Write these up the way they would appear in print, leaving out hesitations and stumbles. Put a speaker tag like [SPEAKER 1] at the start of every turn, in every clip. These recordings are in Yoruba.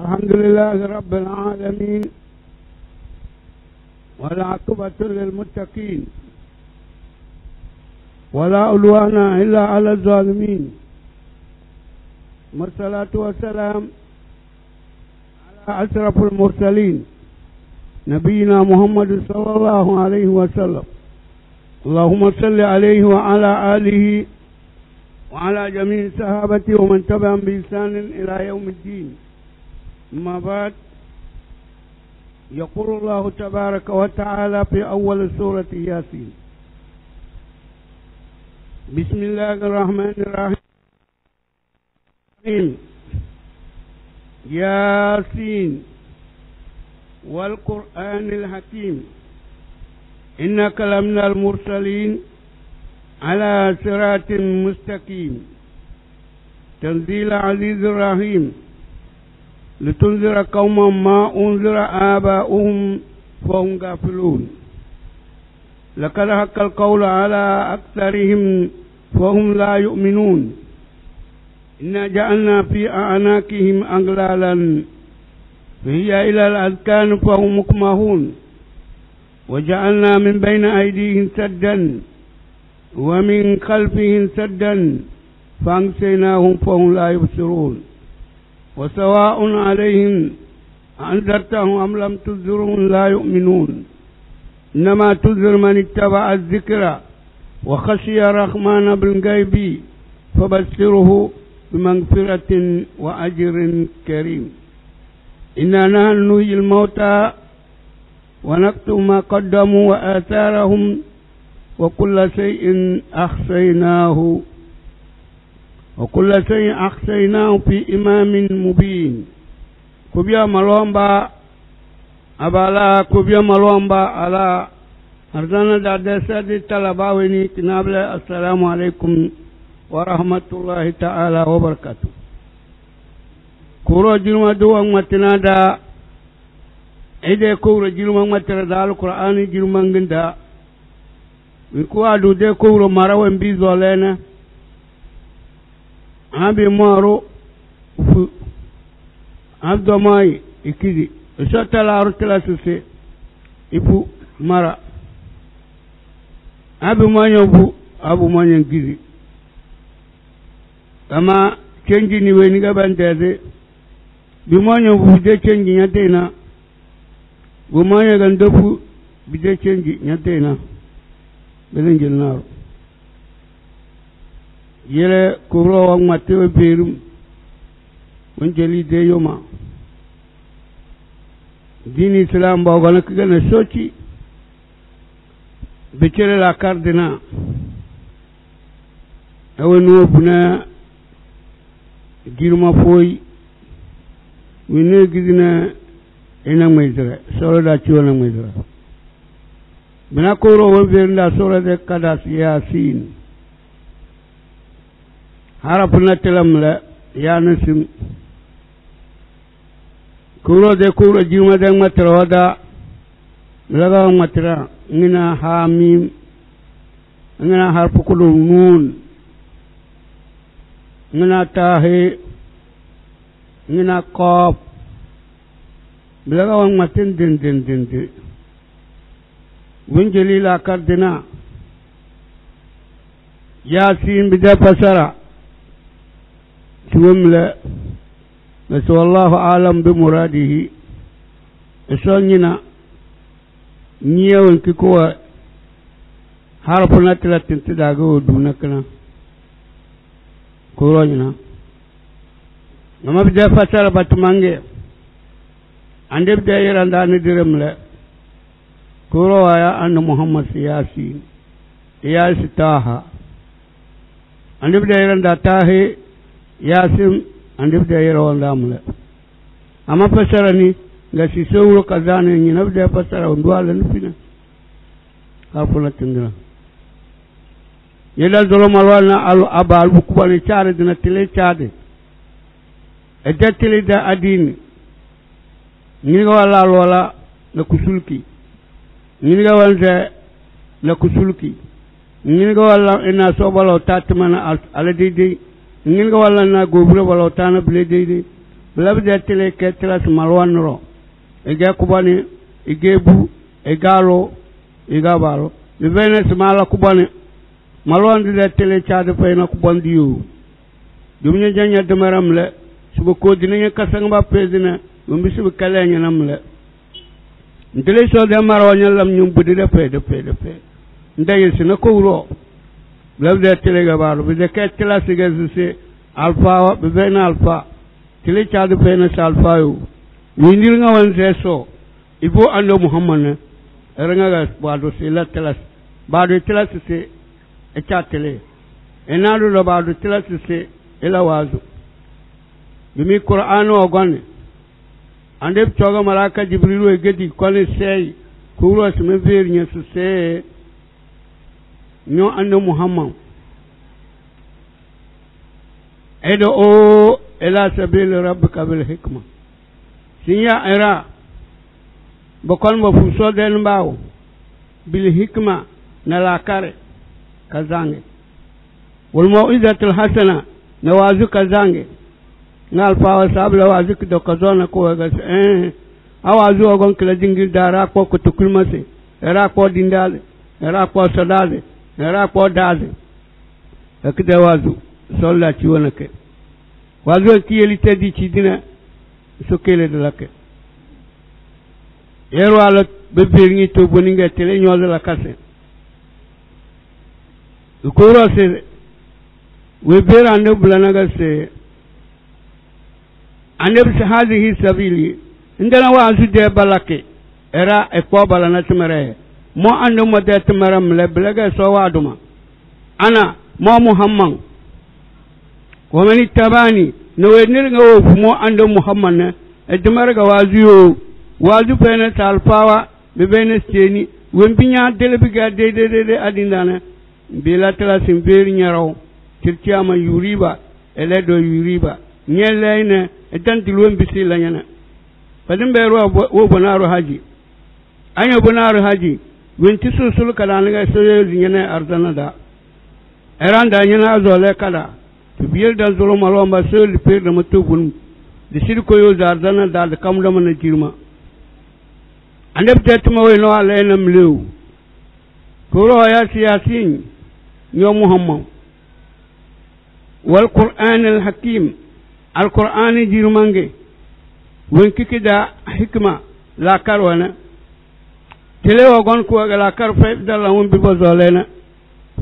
[SPEAKER 1] الحمد لله رب العالمين، والعاقبة للمتقين، ولا عدوان إلا على الظالمين، والصلاة والسلام على أشرف المرسلين نبينا محمد صلى الله عليه وسلم. اللهم صل عليه وعلى آله وعلى جميع صحابته ومن تبعهم بإحسان إلى يوم الدين. أما بعد، يقول الله تبارك وتعالى في أول سورة ياسين: بسم الله الرحمن الرحيم. ياسين والقرآن الحكيم إنك لمن المرسلين على صراط مستقيم تنزيل عزيز الرحيم لتنذر قوما ما أنذر آباؤهم فهم غافلون لقد حق القول على أكثرهم فهم لا يؤمنون إنا جعلنا في أعناقهم أغلالا فهي إلى الأذقان فهم مقمحون وجعلنا من بين أيديهم سدا ومن خلفهم سدا فأغشيناهم فهم لا يبصرون وسواء عليهم أنذرتهم أم لم تنذرهم لا يؤمنون إنما تنذر من اتبع الذكر وخشي الرحمن بالغيب فبشره بمغفرة وأجر كريم. إنا نحن نحيي الموتى ونكتب ما قدموا وآثارهم وكل شيء أحصيناه في إمام مبين. كبيا ملومبا أبالا كبيا ملومبا على أرزانا دادسة دي طلباويني كنابلة. السلام عليكم ورحمة الله تعالى وبركاته. كورو جلما دوان متنادا إيدي كورو جلما متنادا القرآن جلما غندا ويكوا دو دي كورو مراوين بيزو لنا abi moro fu abdo mai ikidi sotala rutla suse ipu mara abi manyo bu abu manyo gizi kama change ni weni ga bandede bi manyo bu de change nyatena bu manyo ga ndofu bi de change nyatena belen jelnaro yele kubro wang mateo birum wanjali de yoma dini islam ba gana kigana sochi becere la cardina awenu buna girma foy wine gidina ina maizra solo da chiwana maizra bina kuro wanverna solo de kadas yasin harapuna telam la yanusim kuro de kuro juma de matroda laga matra ngina hamim ngina harpukulu nun ngina tahe ngina qaf laga wang matin din winjeli la kardina yasin bida pasara جملة نسأل الله أعلم بمراده إسانينا نيوان كيكوا حرفنا تلاتين تداغو دونكنا كورونينا نما بدأ فسر باتمانجي عندي بدأ يرانداني درملا كورو آيا أن محمد سياسين ياسي تاها عندي بدأ يراندا تاهي yasim andif da yero ndamle ama pasara ni ga sisoro kazane ni nabda pasara ndwala nufina kafuna tindra yela zolo malwana alu abal bukubani chare dina tile chade ejatile da adini ni ga wala na kusulki ni ga wanda na kusulki ni ga wala ina sobalo tatmana ala didi ngin ga wala na gobure wala tana bile de blabde tele ke telas malwanro ege kubani ege bu egalo igabalo bibene smala kubani malwandi de tele chade payna kubandi yu dumnya janya demaram le suba ko dinañu kasang ba pedina mbi suba kaleñu nam le ndele so de maro ñalam ñu budi de pe ndey si na ko wuro blabde tele gabalo bi de ke telas ge se alpha bibena alpha tele chade payna alpha yu windir nga wan so ibo ando muhammad eranga ga bado se la telas bado telas se e chatele enado lo bado telas se ela wazu bimi qur'an o gonne ande toga malaka jibrilu e gedi kone sey kuro sme ver nya se nyo ando muhammad edo o ila sabil rabbika bil hikma sinya era bokon mo fu so den mbaw bil hikma na la kare kazange wal mau'izatul hasana na wazu kazange ngal pawa sabla wazu do kazona ko ga awazu ogon kala dingil dara ko ko tukulmase era ko dindale era ko sadale era ko dale akide wazu solla ci wonake wazu kiyeli tedi ci dina so kele de lake yero ala be birngi to boninga tele nyol la kase ko rose we ber ande bulanaga se ande bi hadhihi sabili indana wazu de balake era e ko balana tumere mo ande mo de tumaram le blaga so waduma ana mo muhammad wa man ittabani no wenir nga wo mo ande muhammad ne e tumere ga wazu wazu pene talpawa be bene steni wembinya dele biga de adindana bila tala simberi nyaraw tirtiama yuriba eledo yuriba nyeleine etantilwem bisila nyana padin bero wo bonaro haji anyo bonaro haji wenti susul kala nga soyo nyene ardana da eranda nyana zole kala to biel da zolo malomba sel per da matubun de sirko yo ardana da kam da mana jirma andep tetuma we no ala enam lew kuro ya siyasin yo muhammad wal qur'an al hakim al qur'an jirmange won kikida hikma la karwana tele wagon ko la kar fe dalla won bi bozolena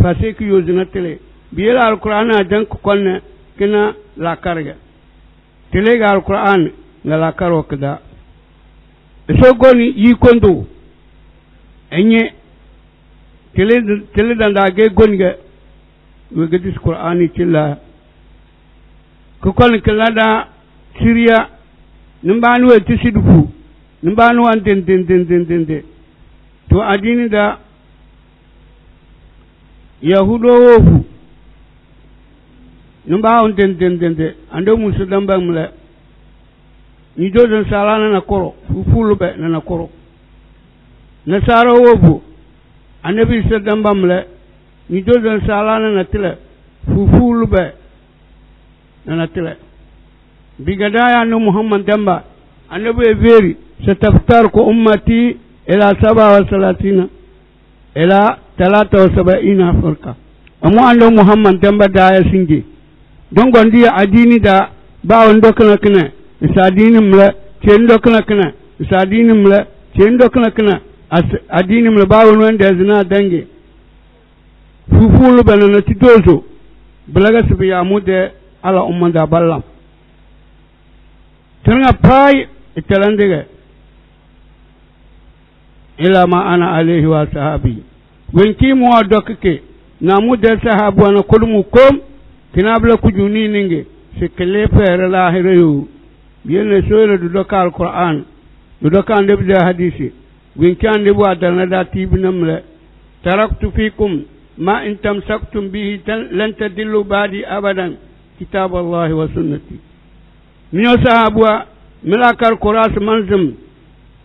[SPEAKER 1] fasiki yuzina tele biela al qur'an adan ko konne kina la karga tele ga al qur'an la karo kada so goni yi kondo enye tele danda ge gonga we gedis qur'ani tilla ko kon kelada syria nimbanu we tisidufu nimbanu an den to adini da yahudo wofu nimba on den ando musu damba mle ni jodan salana na koro fulube na koro na saro wofu anabi sedamba mle ni jodan salana na tile fulube na tile bigadaya no muhammad damba anabi veri sataftar ko ummati ila 37 ila 73 farka amma ando muhammad damba daya singe don gondi adini da ba wando kana isa dinin mla cendo kana isa dinin mla cendo kana adini mla ba wando zina dange fufulu banana titozo balaga sibiya mude ala umman da ballam tanga pai italandege ila ma ana alaihi wa sahabi wenki mu adokke na mude sahabu ana kulmu kom kinabla kujuni ninge sekele fere lahira yu yene soyre du doka alquran du doka ande bi hadisi wenki ande bu adana da tibinamle taraktu fikum ma in tamsaktum bihi lan tadillu ba'di abadan kitab Allah wa sunnati minyo sahabwa milakar kuras manzum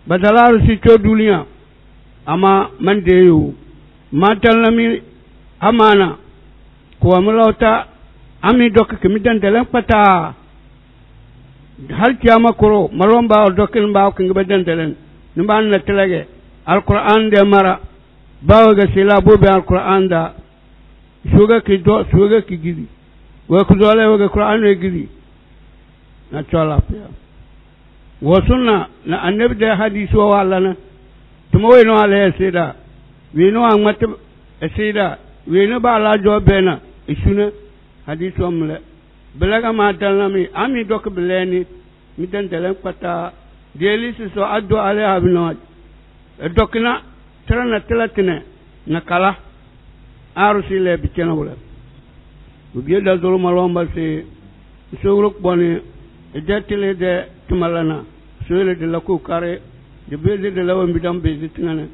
[SPEAKER 1] badalar si to duniya ama man deyu matalami amana ko amlauta ami dok kemidan dalam pata hal kiyama koro malon ba dokin ba kin ba dandalen nimba na telege alquran de mara bawo ga sila bo be alquran da shuga ki gidi wa ku dole wa ga qur'an ne gidi na chola pia wa sunna na annabi da hadisi wa wala na tumo we no ala sida we no an mata sida we no ba la jo bena isuna hadisi wa mle belaga ma dalami ami dok beleni mi den delen pata deli so addu ala abino dokna trana telatine na kala arusi le bicena wala ubiye da zolo malomba se sowrok boni jetile de tumalana sowele de lako kare de beze de lawa mbidam beze tingana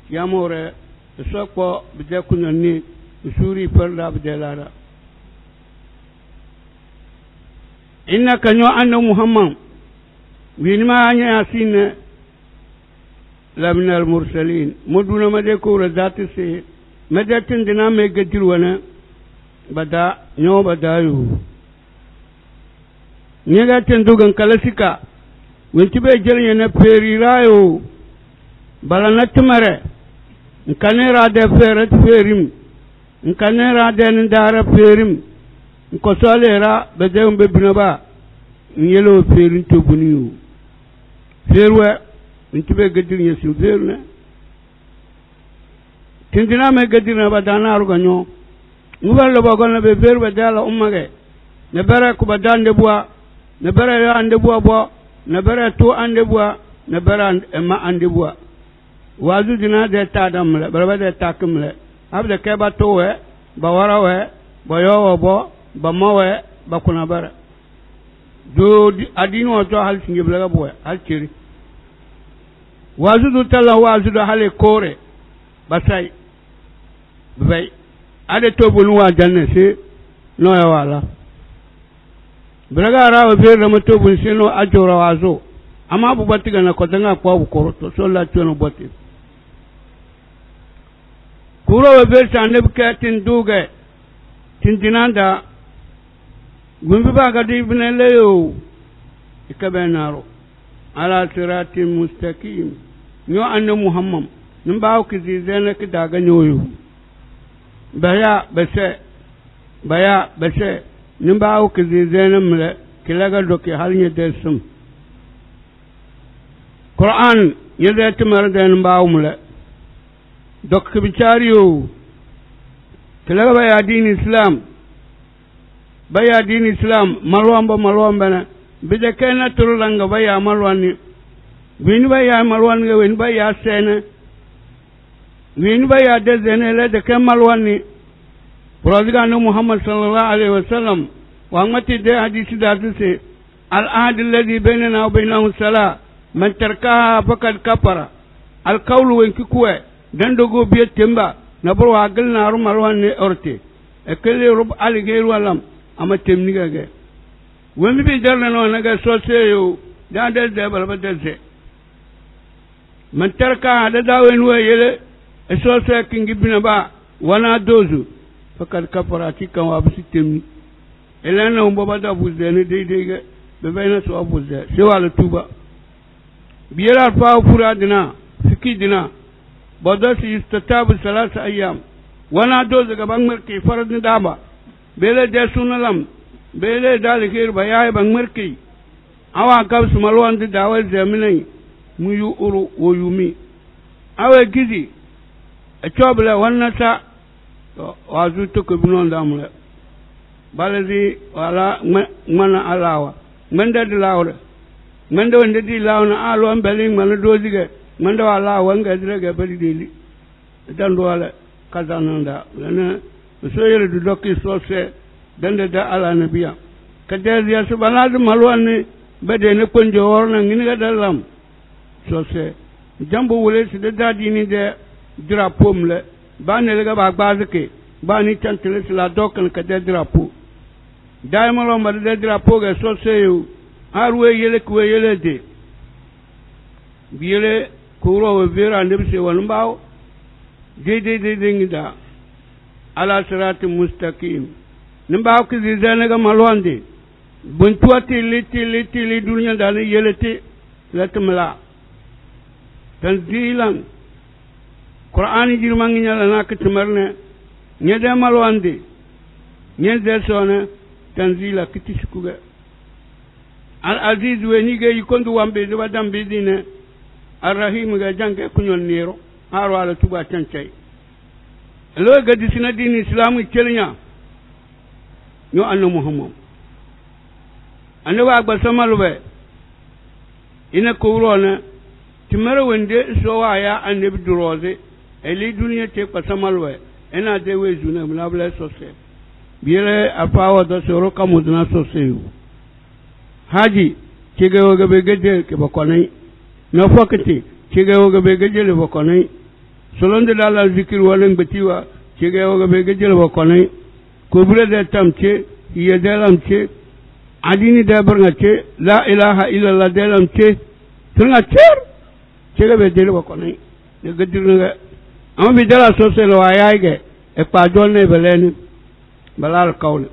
[SPEAKER 1] yamore sokko bide kunyani suri perda bide lara innaka nyo anna muhammad winima anya asine labnal mursalin moduna made ko razati se madatin dina me gadir wana bada nyo badayu nyega tendugan kalasika wenti be jelnya na peri rayo balana tumare nkanera de feret ferim nkanera de ndara ferim nko solera be de umbe binaba nyelo ferin to buniu ferwe wenti be gadir nya su ferna tindina me gadir na badana ruganyo nguballo bogon be ferwe dala ummage ne bare ko badande bua ne bare yo ande bua bo ne bare to ande bua ne bare ma ande bua wazu dina de tadam le bare de takum le abde ke ba to we ba wara we ba yo bo ba mo we ba kuna bare do adino to hal singe bla bo hal kiri wazu du tala wazu do hale kore basai bay ade to bonu wa janne se no ya wala braga rawa be rama to bun se no ajora wazo amma bu batiga na ko danga ko bu koroto so la tuno botti kuro be sande bukatin duge tindinanda gumbi baga di bineleyo ikabenaro ala siratin mustaqim nyo anna muhammad nimba ko zizena ki daga nyoyo baya bese nimba ko zizena mle kilaga doki halnya desum Quran yede timar de nimba umle dok bichariyo kilaga baya din islam malwamba na bide kena turulanga baya malwani wini baya malwani wini baya sene wini baya dezene le de kemalwani prodiga no muhammad sallallahu alaihi wasallam wa ngati de hadisi da se al ahd alladhi bainana wa bainahu salat man tarkaha faqad kafara al qawlu wa kikuwe dan dogo biye temba na bor wa gal na ru malwani orte e kele rub aligairu alam ama temniga ge woni bi jarna no naga soseyo da de balba de man tarka da dawen wa yele e sose kingi bina ba wana dozu fakal kafarati kan wa bisi temni elana umbo bada buzde ne de be bayna so buzde se wala tuba biyara fa fura dina fiki dina bodo si istatabu salasa ayyam wana dozu ga ban marke faradin dama bele de sunalam bele dalikir bayay ban marke awa gab su malwan da dawal zaminai mu yu uru wo yumi awe gizi a chobla wannan ta wazu to ko binon da mu balazi wala mana alawa manda da lawra manda wanda di lawna alo an belin mana doziga manda wala wanga direga bali deli dan wala kazananda lana so yele du dokki so se dande da ala nabiya kadel ya subhanallah malwan ne bade ne konjo worna ngini ga dalam so se jambo wole si de dadi ni de drapeau mle ba ne ga ba gbazike ba ni tantele la dokkan ka de drapeau dai malo ma de drapeau ga so se yu arwe yele ko yele de biele kuro we vera ne se won bawo de ngida ala siratin mustaqim nimba ko zizana ga malwande buntua tili dunia dana yelete latamla tanzilan qur'ani jirmangi nyala nak tumarne nyede malwande nyede sona tanzila kitiskuga al aziz weni ge yikondu wambe de wadam bidine ar rahim ga jange kunyon nero aro ala tuba tancay lo ga disina din islamu kelnya no anno muhammad annawa agba samalwe ina kuwrona timara wende so waya annabi duroze eli duniya te kwa samalwe ina de wezuna mlabla sose biere apawa da soro kamudna sose haji kige woga be gede ke bakonai na fokati kige woga be gede le bakonai solonde dala zikir walen betiwa kige woga be gede le bakonai kubure de tamche yedelamche adini da barngache la ilaha illallah delamche tunga cher kige be dele bakonai de gedirnga am bi dala sose lo ayage e pa jonne beleni balal kawle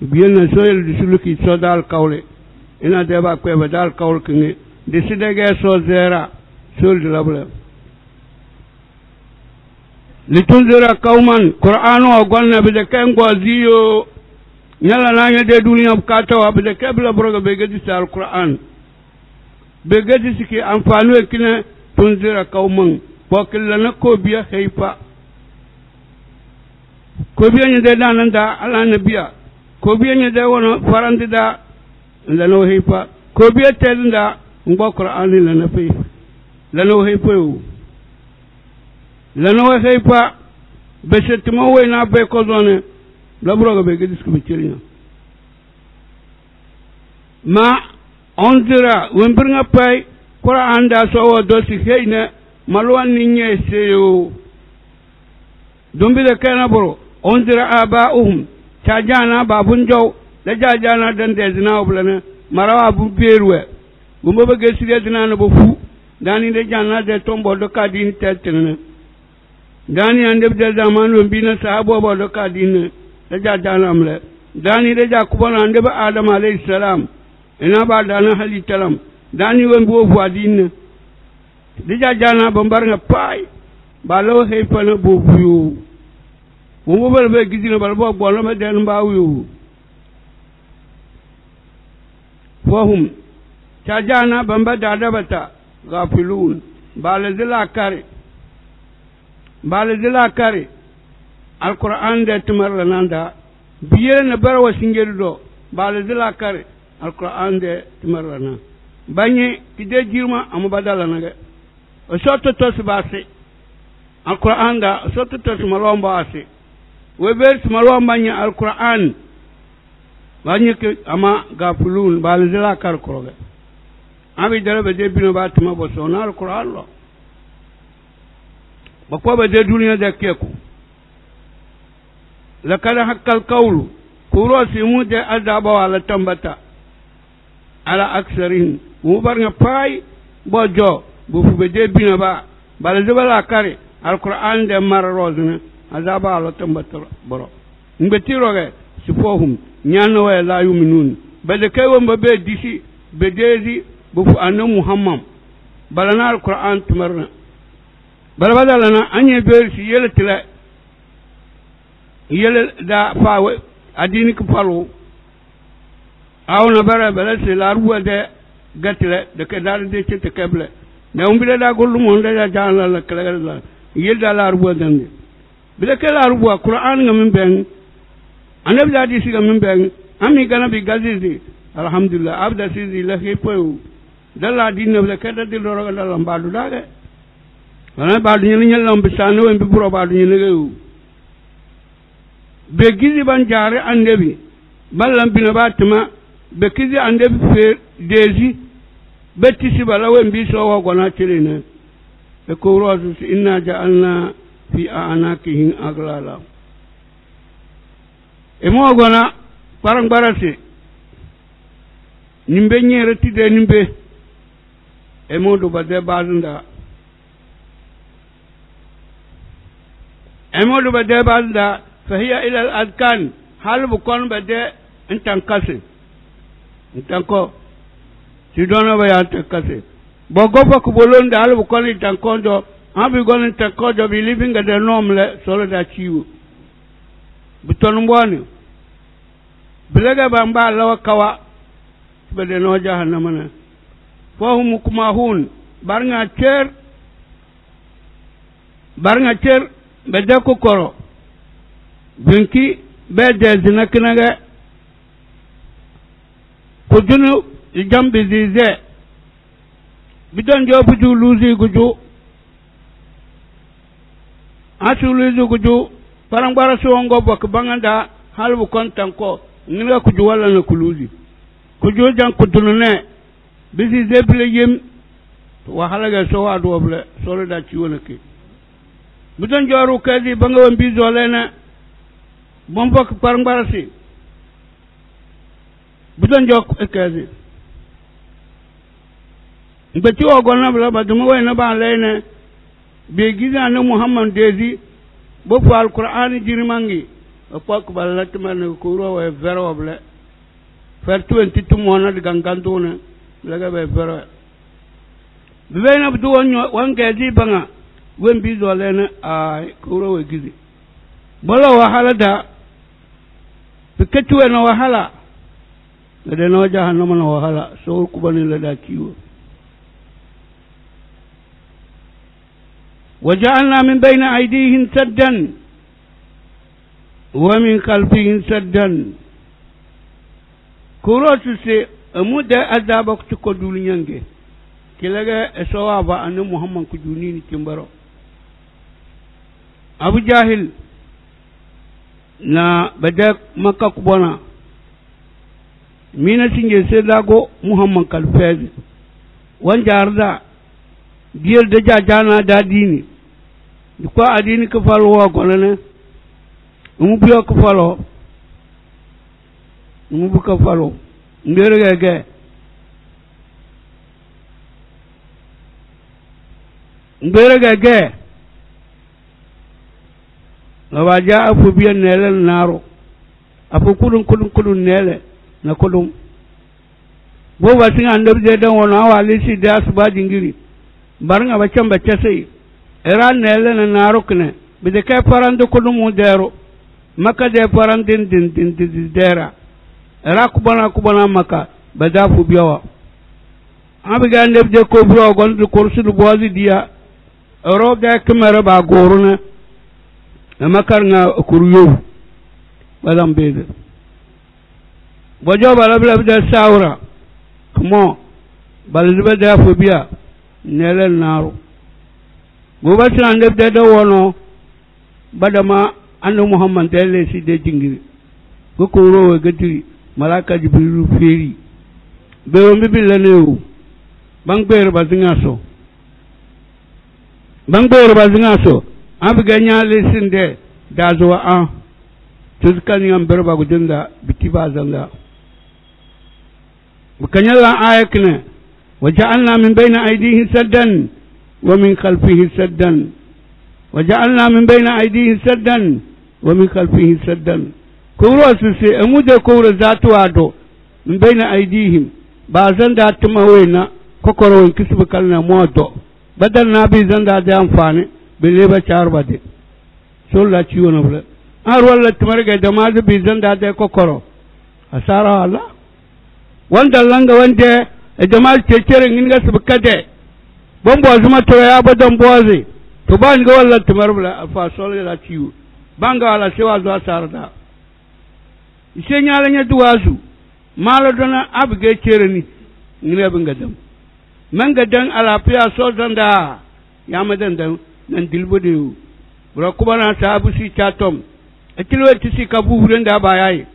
[SPEAKER 1] biyen soyel disuluki sodal kawle ina deba kweba dal kawl kingi desidege so zera sul dilabla litunzira qauman qur'anu ogonna bide kengo ziyo nyala nanya de dunia bukata wa bide kebla broga begedi sal qur'an begedi siki amfanu ekine tunzira qauman bokilla na ko biya heifa ko biya nyede dananda ala nabiya ko biya nyede wono farandida lano heipa ko biya tenda ngbo qur'ani lana fe lano heipa lano heipa besetmo we na be ko zone labro ga be gidis ko bicirina ma ondira wembringa pay qur'an da so do si heina malwan ni nyeseyo dombi de kana boro ondira abaum tajana babun jaw da jajana dan de zina oblana marawa bu beruwe gumba ba gesire dina na bo fu dani de janna de tombo do kadin tetene dani ande de zamanu bina sahabo bo do kadin da jajana amle dani de jakubana ande ba adam alayhi salam ina ba dana hali talam dani won bo fu adin de jajana bambar nga pay ba lo hay pana bo fu mo bo be gidina bal bo bo lo me den mbaawu وهم تجانا بمبا دادبتا غافلون بالذلا كاري القرآن ده تمر لناندا بيرن بروا سنجردو بالذلا كاري القرآن ده تمر لنا بني كده جيرما أم بدل لنا أصوت تسباسي القرآن ده أصوت تسمالون باسي وبيرس مالون بني القرآن banye ke ama gafulun balzila kar kroge abi dara be de bino batuma bo sonar qur'an lo bakwa be de dunya de keku lakada hakkal qawlu kuro simu de azaba wala tambata ala aksarin mu bar nga pay bojo bu fu be de bino ba balzila kare alquran de mar rozna azaba wala tambata boro ngeti roge sifohum nyano wa la yuminun bade kay won be disi be dedi bu fu anna muhammad balana alquran tumarna balana anye be si yele tila yele da fawe adini ko palo awna bara bala se la ruwa de gatile de ke dal de ci te keble na umbile da gollu mon da jalla la kala la yel da la ruwa dande bile ke la ruwa qur'an ngam ben anabi da disi ga min ben ami gana bi gazizi alhamdulillah abda sizi la hepo dalla dinna la kada de loro la lambadu dage wana badu ni nyel lambe sanu en bi buro badu ni ngeu be gizi ban jare annabi ballam bina batuma be kizi annabi fe dezi betisi balawe mbi so wa gona tirina e ko rozu inna ja'alna fi anakihim aglala e mo gona parang barase nimbe nyere tide nimbe e mo do bade bazunda e mo do bade bazunda fa hiya ila al adkan hal bu kon bade entan kase tanko si dono ba ya tekase bogopa ku bolonde albu koni tanko do ambi gonin tanko do bi living the normal solo da chiwo buton mboni bilaga bamba lawa kawa bede no jahannama na fahum kumahun barnga cer bede ko koro binki bede zinakinaga kujunu jambi zize bidon jo buju luzi guju asu luzi guju parambara suongo bok banganda halbu kontanko ngira kuju wala na kuluzi kuju jan kudunune bisi zebile yem wahala ga so wadu wable solo da ci wona ke bidon joru kazi banga won bizo lena bombo ko parambara si bidon jok kazi mbeti o gonna bla baduma wayna ba lena be giza na muhammad dezi bo fa alquran jirimangi o pak balat man ko ro we vero ble fer 22 mona de ganganduna laga be vero bena bdu won gaji banga wen bi zo lena ay ko ro we gizi bolo wahala da pikatu na wahala de no jahannama na wahala so ku bani la da kiwo وجعلنا من بين أيديهم سدا ومن خلفهم سدا كروت سي أمود أذابك تقدول ينجي كلاجا سوابا أن محمد كجونين تمبرو أبو جاهل na بدك مكة كبنا مين سينجي سيداغو محمد كالفاز وانجاردا دير دجا جانا دا ديني ko adini ko falo ko ne mu biyo ko falo mu bu ko falo ngere ge waja afu biyan nele naro afu kudun nele na kudum bo wasin andab de dan wona wali si da suba jingiri barnga bacam bacase Iran nele na narukne bide kay parando kudum dero maka de parandin din dera era kubana maka bada fu biyawa abiga ndeb de ko bro gon du kursu du bozi dia ro de kamera ba goruna makar nga kuryo balam bede bojo balabla de saura kumo balbe de fu biya nele naru goba tan ndeb de wono badama annu muhammad dele si de jingiri ko ko ro gati malaka jibril feri be o mi bilanew bang ber bazinga so abiga nyaale sinde dazo a tuzkan yam berba gudunda bitiba zanga bukanyala ayakne waja'alna min bayna aydihi saddan wa min khalfihi saddan وجعلنا من بين أيديهم سدا ومن خلفه سدا كورو سوسي أمودة كورو ذات وادو من بين أيديهم بعضن ذات موينا كوكورو كسب كلنا موتو بدل نبي زند هذا أنفاني بليبا شار بدي سولا تيونا بلا أرولا تمرق دماغ بيزند هذا كوكورو أسارة الله وند لانغ وند دماغ تشيرين إنغا سبكده بومبو أزما ترى أبدا بوازي to ban ga wallan tumarbla fa sole la ciwo banga wala sewa zo sarda ise nyaala nya duwasu mala dona abge cereni ngine binga dam manga dan ala piya so danda ya madan dan nan dilbode bura kubana sabu si chatom akilwe tisi kabu hurenda bayayi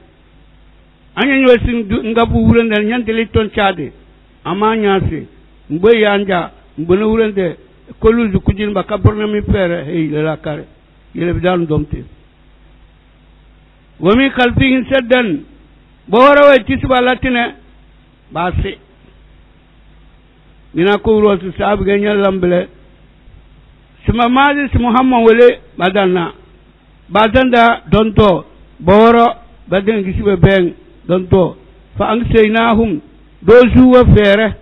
[SPEAKER 1] anya nyo sin ngabu hurenda nyan deliton chade amanya se mbe yanja mbona hurende kolu zu kujin ba kaburna mi pere hey la kare yele bidan domte wa mi khalfihin saddan bora wa tisba latine basi dina ko ro su sab ga nyal lamble sima maji si muhammad wele badana badanda donto boro baden gisibe ben donto fa angsaynahum do zuwa fere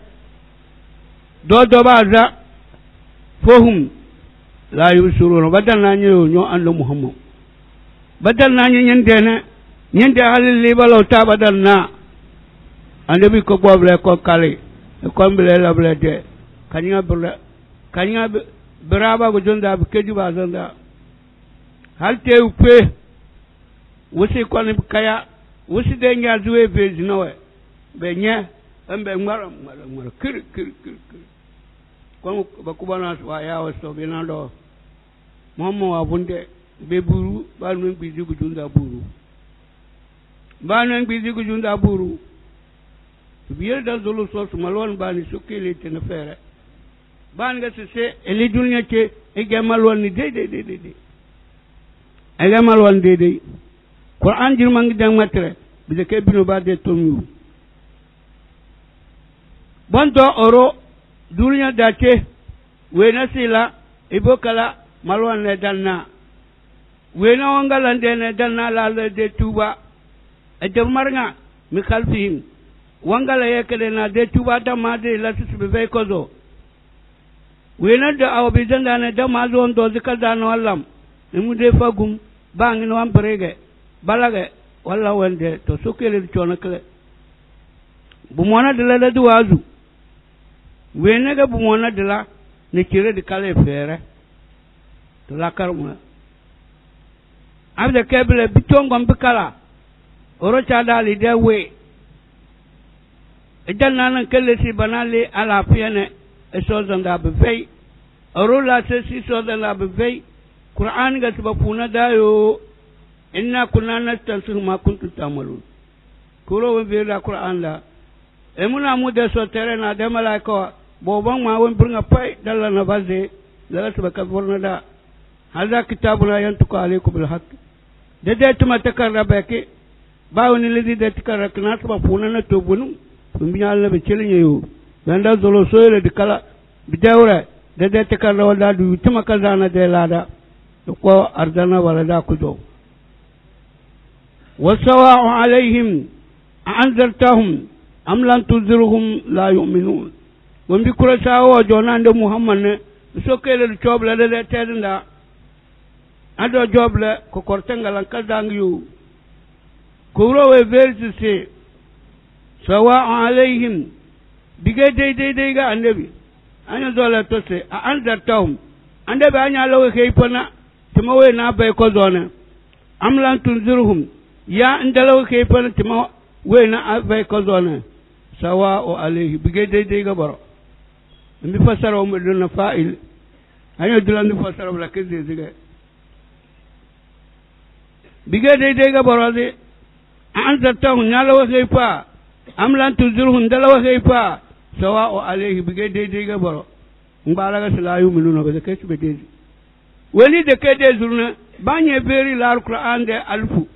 [SPEAKER 1] do baza fohum la yusuruna badal na ñoo ando muhammad badal na ñendene ñende halil li balaw ta badal na ande bi ko boble ko kale ko mbele la blede kanya braba go jonda bi keju ba zonda halte upe wosi ko ni kaya wosi de nya duwe be zinowe be nye embe ngara kir ko ba kubana wa ya waso be na do momo wa bunde be buru ba nu bi jugu junda buru ba nu bi jugu junda buru biir da zulu so su malwan ba ni sukile te na fere ba nga se eli dunya ke e gamalwan ni de e gamalwan de Qur'an jir mangi dang matre bi de ke binu ba de tomu bonto oro dunya da ke we na sila ibokala malwan ne danna we na wangala ne danna la de tuba e de marnga mi khalfihim wangala yekele na de tuba da ma de la su be kozo we na da aw bi danda ne da ma zo ndo zikal da no wallam mu de fagum bangi no am brege balage walla wonde to sokele chono kle bu mona de la du wazu we na ga bu mona de la ne kire de kale fere to la karma abde keble bitongom bikala oro cha dali de we idan nan kelle si banale ala fiene e sozan da befei oro la se si sozan da befei qur'an ga tiba puna dayo inna kunna nastansiru ma kuntum ta'malun kuro be da qur'an la e muna mu de so tere na de malaika boban ma won burga pai dalla na baze dalla tiba ka borna da hada kitabuna yantuku alaykum bil haqq de tuma takarrabe ke bawni lidi de takarrak na tiba puna na to bunu mbinya Allah be celinye yo danda zolo soyele de kala bidawra de takarra wala du tuma kazana de lada ko ardana wala da kudo wasawa'u alaihim anzartahum am lam tunzirhum la yu'minun wambi kura sawo jonande muhammad ne sokele coble de tedinda ado joble ko kortengalan kadangiyo ko rowe verse سواء عليهم بيجي دي ga annabi anya zola to se a anzartahum annabi anya lawe kai fana timawe na bai ko zona amlan tunzirhum ya indalawe kai fana timawe na bai ko zona sawa'u alayhi bige dai ga baro ndi fasara mu dun fa'il anya dulan fasara bla ke ziga bige dai ga baro de anzartahum ya lawe kai fa amlan tuzurhum dalawa kayfa sawa'u alayhi bige dai ga baro ngala ga salayu minuna ga ke su bede wali de ke de zurna banye beri la alquran de alfu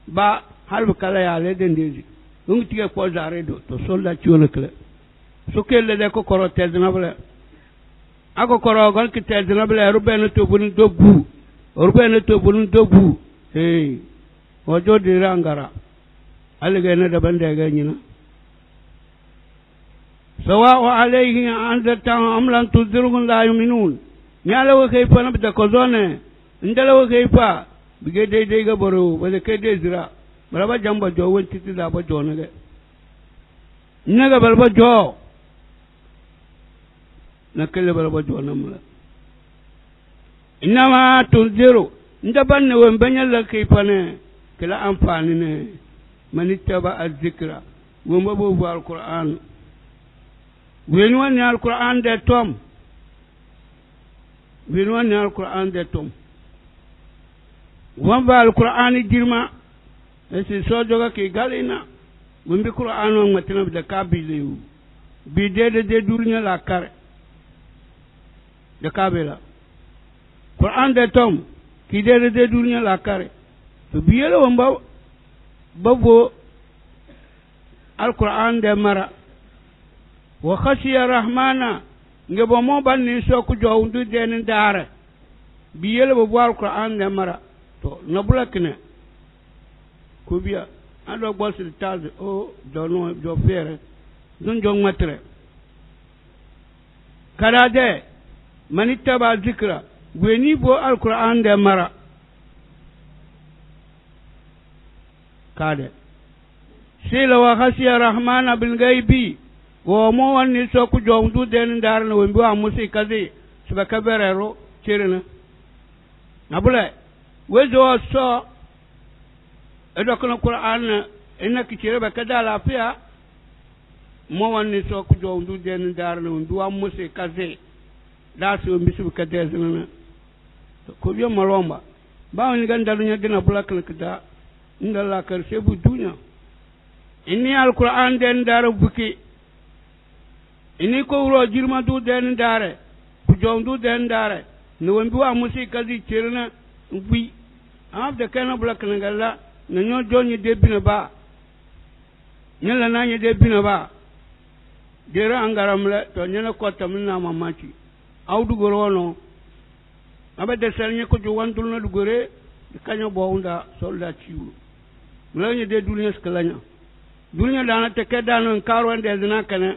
[SPEAKER 1] ba halbu kala ya le den deji ngi tige ko zare do to solda ci wona kala so kelle de ko koro tedna bla ako koro gon ki tedna bla rubena to bunun do bu hey ojo de rangara alga na daban da ga nyina سواء عليه أنذرتهم أم لم تنذرهم لا يؤمنون نيالو كيف نبدا كوزونه ندلو كيف بيجي دي غبرو ولا كدي زرا برابا جامبا جو وانتي دا با جو نغا نغا برابا جو نكل برابا جو نملا إنما تنذروا ندبن ومبنيا لكيف نه كلا أنفاني نه من اتبع الذكر ومبو القرآن winwani alquran de tom wamba alquran jirma esi sojoga ki galina wimbi qur'an on matina de kabilew bi de durnya la kar de kabela qur'an de tom ki de durnya la kar to biyelo wamba babo alquran de mara wa khashiya rahmana ngebo mo banni soku jowndu den daara bi yele bo alquran de mara to nabulakne ko biya ando bosil taz o dono do fere dun jong matre karade manittaba zikra weni bo alquran de mara kade sila wa khasiya rahmana bil ghaibi wo mo wanni so ku jongdu den dar no wembi wa musikazi suba kaberero cerena nabule wezo so edo kono qur'an enaki cere ba kada lafiya mo wanni so ku jongdu den dar no wembi wa musikazi da so misu kadezna ko yo malomba bawni gandalunya dina bulakal kada indalla kar sebu dunya inni alquran den dar buki ini ko wuro jirma du den dare ku jondu den dare no wonbi wa musika zi cerna wi am de kana blak ngalla no nyo jonni de bina ba nyala nanye de bina ba dera angaram le to nyana ko tamna mamaci awdu gorono abade selnya ko ju wandul na dugore kanyo bowunda solda ciwu mlanye de dunya skalanya dunya dana te kedano karo ande zina kana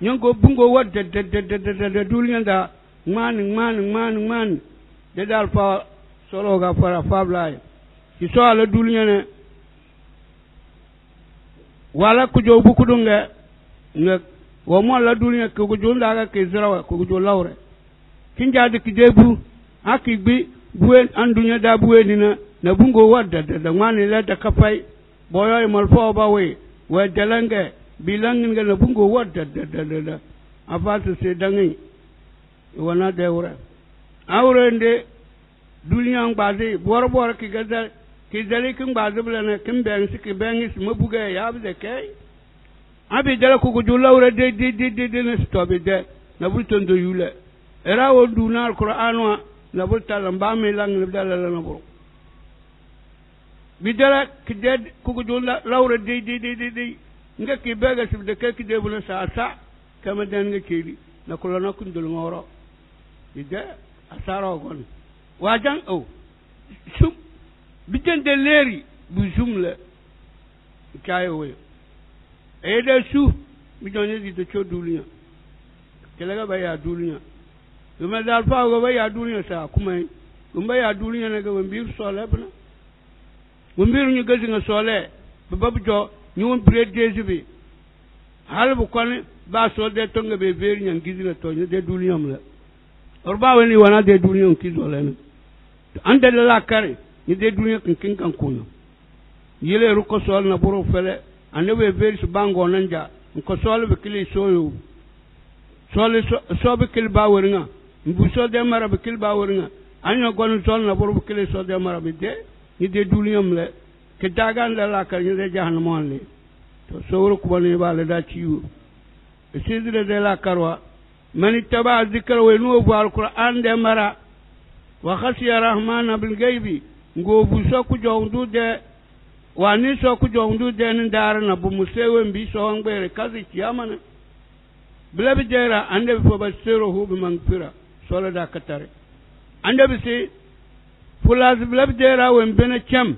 [SPEAKER 1] nyongo bungo wadda de dunya da man de dal fa solo ga fara fabla ci so ala dunya ne wala ku jo bu ku dunga nga wo mo la dunya ko ku jonda ga ke zrawa ko ku jo lawre kinja de ki debu akigbi buen andunya da bueni na bungo wadda da mani la da kafai boyo mal fo ba we dalange bilangin ga na bungo wadda da afatu se dangi wana dewra awre nde dunya ngbaze bor ki gaza ki dali kin baze blana kin ben siki ben is mabuga ya be kai abi dala ko go lawre de na stobe de na bultondo yule era wo dunar qur'anwa na bulta lamba me lang ne dala na boro bidara kide ku go lawre de nga ki bega sib de ki de bula sa kama dan nga kiri na ko na kun dul ngoro ide asaro gon wajan o sum bijen de leri bu jumla kayo we ede su bijon ni de cho dulinya kelaga ba ya dulinya kuma dal fa go ba ya dulinya sa kuma kumba ya dulinya na ga mbir sole bna mbir ñu gëzi nga sole ba jo ñu won brede bi hal bu kon ba so de tonga be veri ñan gizi na to ñu de dulinyam la or ba woni wana de dulinyam ki zo len ande la kare ñu de dulinyam kin kan kuno yele ru ko sol na buru fele ande be veri su bango nanja ko sol be kili soyo sol so be kil ba wërnga mbu so de mara be kil ba wërnga anyo gon sol na buru kili so de mara be de ñu de dulinyam le ke dagan la kare ñu de jahannam on le to sowro ko bani bale da ciwo sidire de la karwa man ittaba dhikra wa nubu alquran de mara wa khashiya rahmana bil ghaibi ngobu soku jondu de wani soku jondu de ndar na bu musewe mbi so ngere kazi kiyamana bila bijera ande fo basiruhu bi magfira sola da katare ande bisi fulaz bila bijera wen bene cham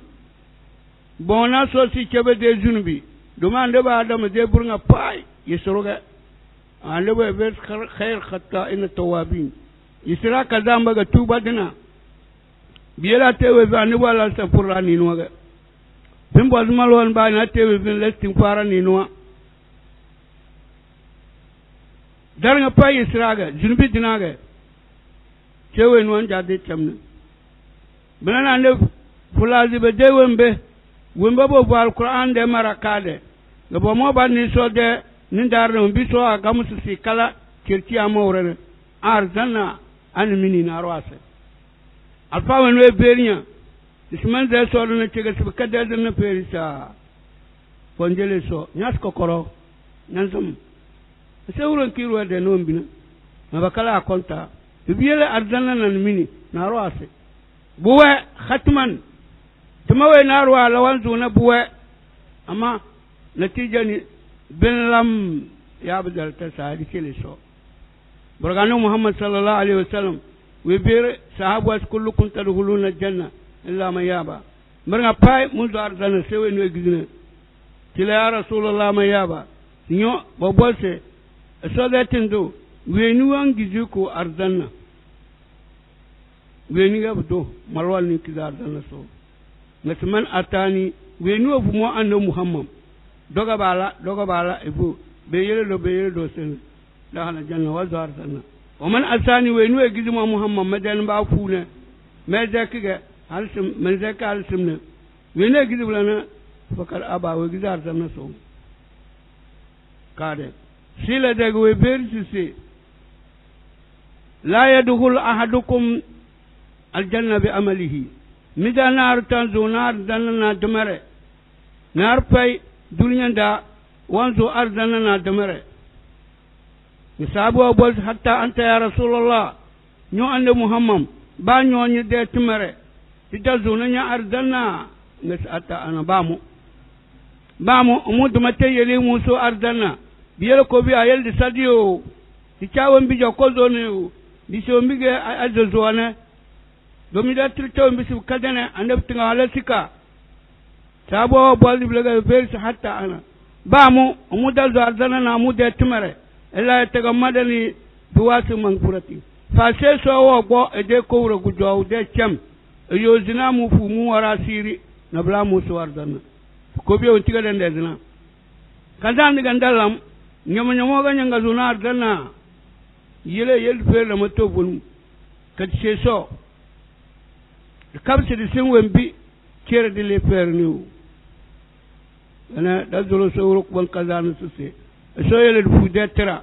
[SPEAKER 1] bona so si kebe de junubi dumande ba adam de burnga pai yisroga ande ba ber khair khatta in tawabin isra kadam ba tuba dina biela tewe ba ni wala sa purani noga bimbo azmalon ba na tewe bin lestin fara ni no darnga pai israga junubi dinaga tewe no anja de tamna bana ande fulazi be dewembe wembe bo alquran de marakade go mo ba ni so de ni dar no bi so aga musi kala kirti amore arzana an mini na rawase alfa wen we berinya isman de so no cege su kadde de na perisa ponjele so nyas kokoro nansum sewron kiru de no mbina ma bakala konta biele arzana nan mini na rawase buwe khatman tuma we narwa lawan zuna buwe amma natija ni bin lam ya badal ta sadi kele so burganu muhammad sallallahu alaihi wasallam we bir sahabu kullukum tadkhuluna janna illa man yaba marga pay mundu ardana sewe no gizina tila ya rasulullah ma yaba nyo bobose so da tindo weni wangi ko ardanna weni ga do marwal ni kiza ardanna so ngasman atani weni ofu mo ando muhammad doga bala ibu beyele do sen da hana janna wa zartanna wa man atani weni we gizi mo muhammad madan ba funa me zakiga halsum man zaka halsum ne weni gizi bulana fakar aba we gizi ardanna so kade sila daga we bersi se la yadkhul ahadukum aljanna bi amalihi mida nar tanzu nar danna damare nar pay dunyanda wanzu ardana na damare misabu abul hatta anta ya rasulullah nyo ande muhammad ba nyo ni de timare ita zuna nya ardana ngas ata ana bamu mu dumate yele mu so ardana biyel ko bi ayel di sadio ti chawon bi joko zone di so mi ge azozone domi da trito mi su kadane andab tinga wala sika sabo bol di blega verse hatta ana mu dal do ardana na mu de timare ella te ga madani duwasu mangfurati fa se so wo go e de ko wuro gujo de chem yo zina mu fu mu wara siri na bla mu so ardana ko bi on tiga den de zina kazan diga ndalam nyomo ga nyanga zuna ardana yel fer la mato bun kat se so kabsi di sin wembi kere di le fer niu ana da zolo so ruk ban kazan su se so yel fu de tra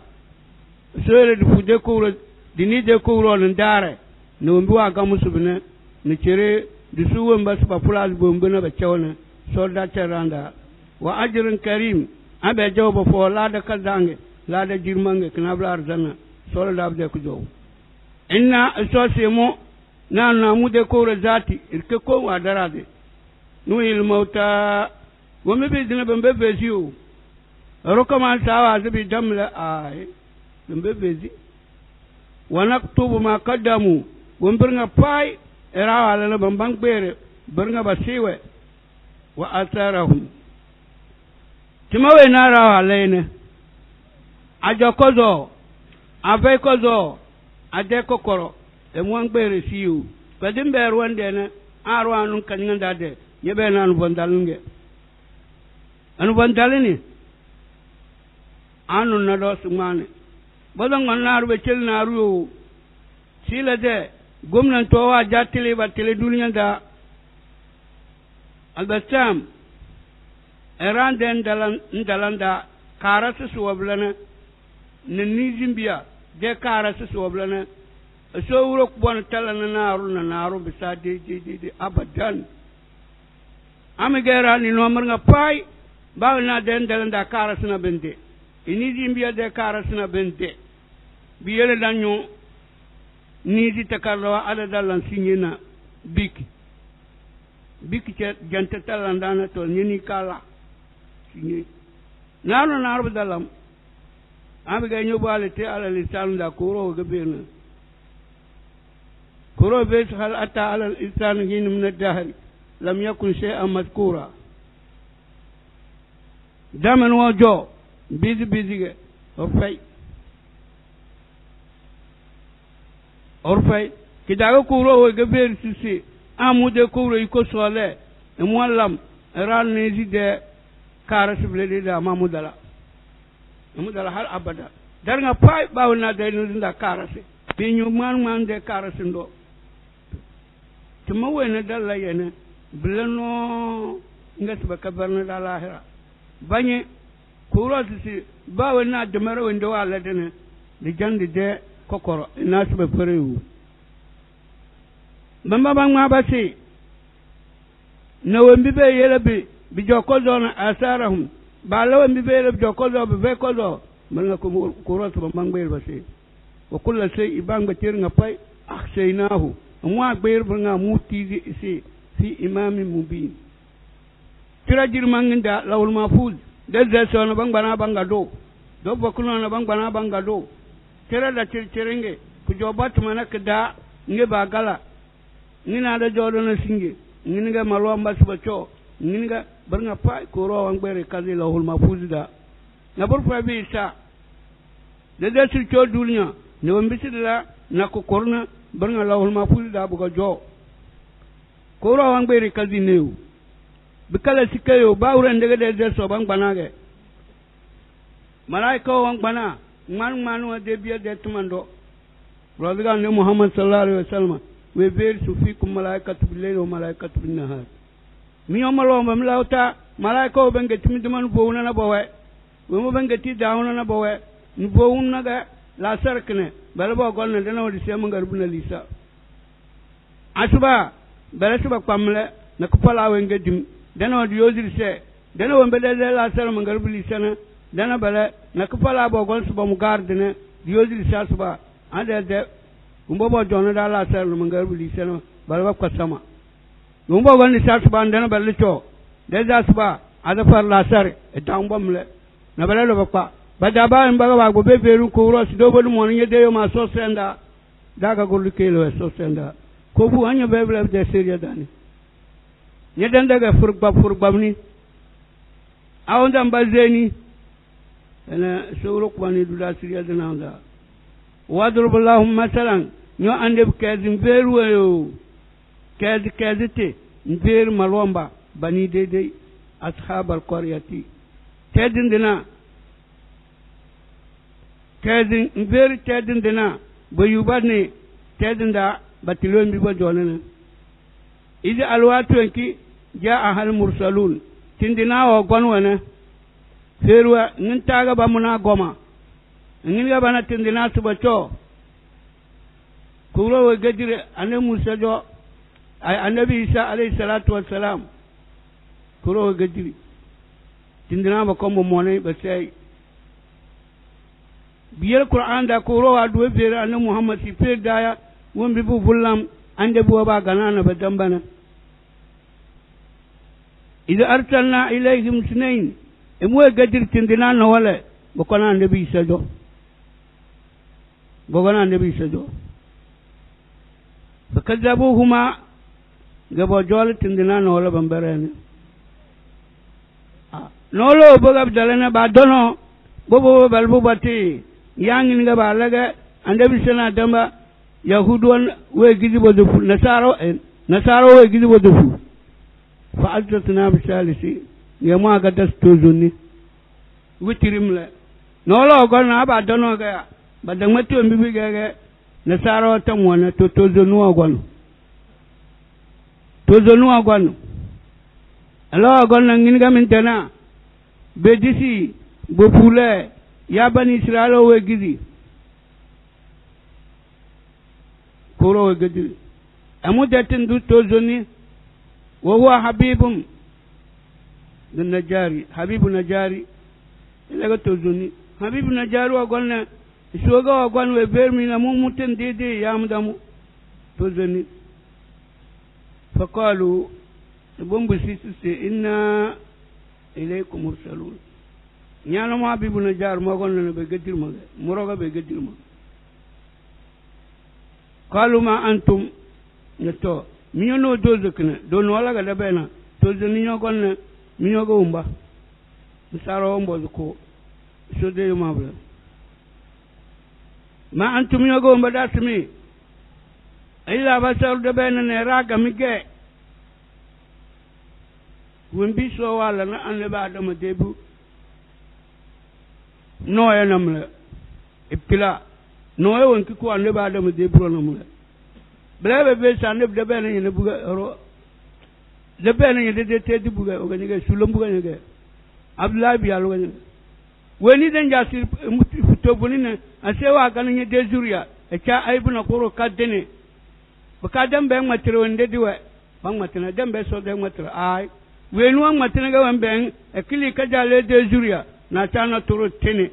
[SPEAKER 1] so yel fu de ko di ni de ko ro ndare no mbi wa ga musu bine ni kere di su wemba su popular bombe na ba chawna so da teranda wa ajrun karim abe jawba fo la da kazange la da jirmange knabla arzana solo da abde ko jow inna sosimo na mu de ko zati irke ko wa darade nu il mauta wo me be dina bambe beziu rokama sawa zabi damla ay bambe bezi wa naktubu ma qaddamu wo mbirnga pay era wala na bambang bere birnga basiwe wa atharahum timawe na rawa lene ajokozo avekozo adekokoro emwan gbere siu kadim ber wande na aro anun kanyanda de yebe na anu bondalunge anu bondalini anu na do sumane bodon nganaru be cel na ru sila de gomnan to wa jatile batile dunya da albastam eran den dalanda karatu suwablana na nizimbiya de karatu suwablana so wuro bon talana na naru bisa de abadan amigera ni no marnga pai ba na den dalanda karatu na bende nizimbiya de karatu na bende biyele danyo nizi takarwa ala dalan sinyena biki ce janta talanda na to nyini kala sinye nanu naru dalam abiga nyobale te ala lisan da kuro gabena kuro bes hal ata ala lisan hin min ad-dahr lam yakun shay'an madhkura daman wajo bizi ge orfay kidaga kuro gaber sisi amude kuro iko sole emwalam ran nezi de karasible de mamudala hal abada darnga pay bawna de nda karasi pinyu man de karasindo tuma wena dalla yene blano ngat ba kabarna da lahira banye kuro sisi bawna de maro wendo wala de de jandi de kokoro nasbe perewu bamba bang ma basi no wembi be yelebi bi jokozo na asarahum balo wembi be yelebi jokozo be kozo manga ko roto bang be basi wa kullu shay ibang ba tir nga pay akhsaynahu amwa be nga mutizi isi fi imam mubin tirajir manginda lawul mafuz de sono bang bana banga do bokuno na bang bana banga do tira da tirenge ku jobat manak da nge bagala nina da jodo na singe nina ga malomba subacho ninga barnga pa ko ro wan bere kazi lahul mahfuz da na bur fa bi sa de sul cho dulnya ne won bisidra na ko korna barnga lahul mahfuz da bu ko jo ko ro wan bere kazi new bi kala sikayo bawran daga de so ban banage malaika wan bana man manu de biya de tumando radiga ne muhammad sallallahu alaihi wasallam we ber sufikum malaikatu bil layli wa malaikatu bin nahar mi omalo mbam lawta malaika o benga timi duman bowuna na bowe we mo benga ti dawuna na bowe ni bowuna ga la sarkne bala bo golna dana wadi sema ngarbuna lisa asuba bala suba pamle na ko pala we ngadim dana wadi yozir se dana won bele la sar mo ngarbu lisa na dana bala na ko pala bo gol suba mu gardene yozir sa suba ande de umbo bo jona da la sar mo ngarbu lisa na bala ko sama umbo gol ni sa suba dana bala to de za suba ada far la sar e tambamle na bala lo ba badaba mbaga wa go beberu ko ro sido bo mo ni de yo ma so senda daga go likelo so senda ko bu anya bebele de seriya dani nyedan daga furba ni awonda mbazeni ana suru ko ni dula seriya dana da wadruballahu masalan nyo ande kazim beru yo kazite beru malomba bani dede ashabal qaryati tedin dina tedin ver tedin dina bayubane tedin da batilon bi ba jonana idi alwatu enki jaa hal mursalun tindina o gonwana ferwa nin taga ba muna goma ngin ga bana tindina suba cho kuro gadire ane musa jo annabi isa alayhi salatu wassalam kuro gadire tindina ba ko mo mone ba sai biyar Qur'an da koro wa duwe fere annabi Muhammad si fere daya won bi bu fullam ande buwa ba ganana ba dambana idza arsalna ilayhim sunayn emwe gadir tindina no wala bo kona annabi sajo bo kona annabi sajo fakadabuhuma gabo jol tindina no wala bambarene nolo bo gab dalana ba dono bobo balbu bati yangin ga balaga andabi sana damba yahudon we gizi bodu nasaro we gizi bodu fa ajratna bi salisi yama ga dastuzuni witirimle nolo gona ba dono ga badan mato mbibi ga nasaro tan wona to tozonu agon alo gonna ngin ga min tana bedisi bopule ya bani israelo we gizi koro we gizi amudatin du tozoni wa huwa habibun najari habibu najari ilaga tozoni habibu najari wa gonna shoga wa gonna we bermi na mumuten dede ya mudamu tozoni faqalu bombu sisi inna ilaykum mursalun ñana mo habibu na jaar mo gon na be gadir ma mo roga be gadir ma qalu ma antum neto mi no dozo kna do no wala ga dabena to ni ño gon na mi ño go umba mi saro mbo ko so de ma bla ma antum ño go umba dasmi illa basar dabena ne raga mi ge won bi so wala na an le ba dama debu noye namle ibtila noye won ki ko ande ba dama debu namle blebe be sande de be na ne buga ro de be na de te di buga o ga nyege sulum buga nyege abdullah bi alo ga nyege woni den jasir to bonina asewa ga nye de zuriya e cha aibu na koro kadene baka dambe matire wonde diwe bang matina dambe so de matire ai wenu an matina ga wambe e kili ka jale de zuriya na tana toro tene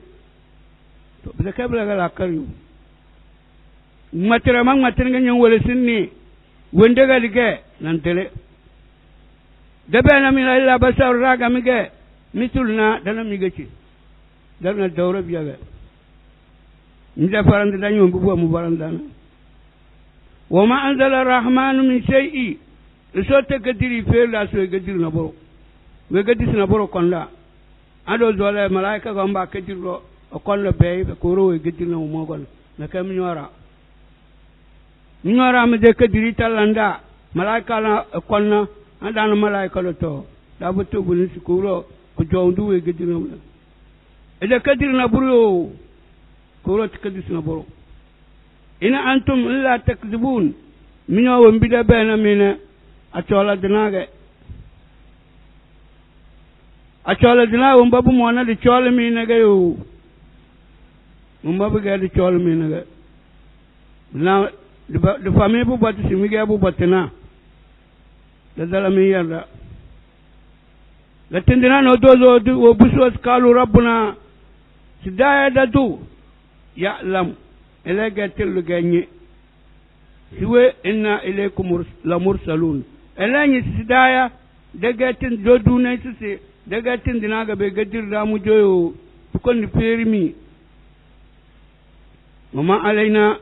[SPEAKER 1] to be kabla ga la kariu matira mang matira nga nyong wala sinni wende ga dige nan tele debe na mi la basar raga mi ge mitulna dana mi ge ci dana dawra biya ga nda farande dañu bu mu barandana wa ma anzala rahmanu min shay'i so te gadiri fe la so gadiri na boro we gadi sina boro konda ado zole malaika gamba ketirro o konno be ko ro we gadi na mo gon na kam nyora mi de kadiri talanda malaika na konna anda na malaika lo to da butu bulin sikuro ko jondu we gadi na e de kadiri na buru ko ro tikadi sina boro ina antum illa takzibun minyo wambida bena mina achola dinage wambabu mwana di chola mina ga yo wambabu ga di chola mina ga na de famille bu bat simi ga bu batna da dala mi yalla la tindina no dozo wo busu kalu rabbuna sidaya dadu ya'lam ilaga tilu ganye siwe inna ilaykum la mursalun elani sidaya daga tin do dunai sise daga tin dinaga be gadir da mu joyo kon ni permi mama alaina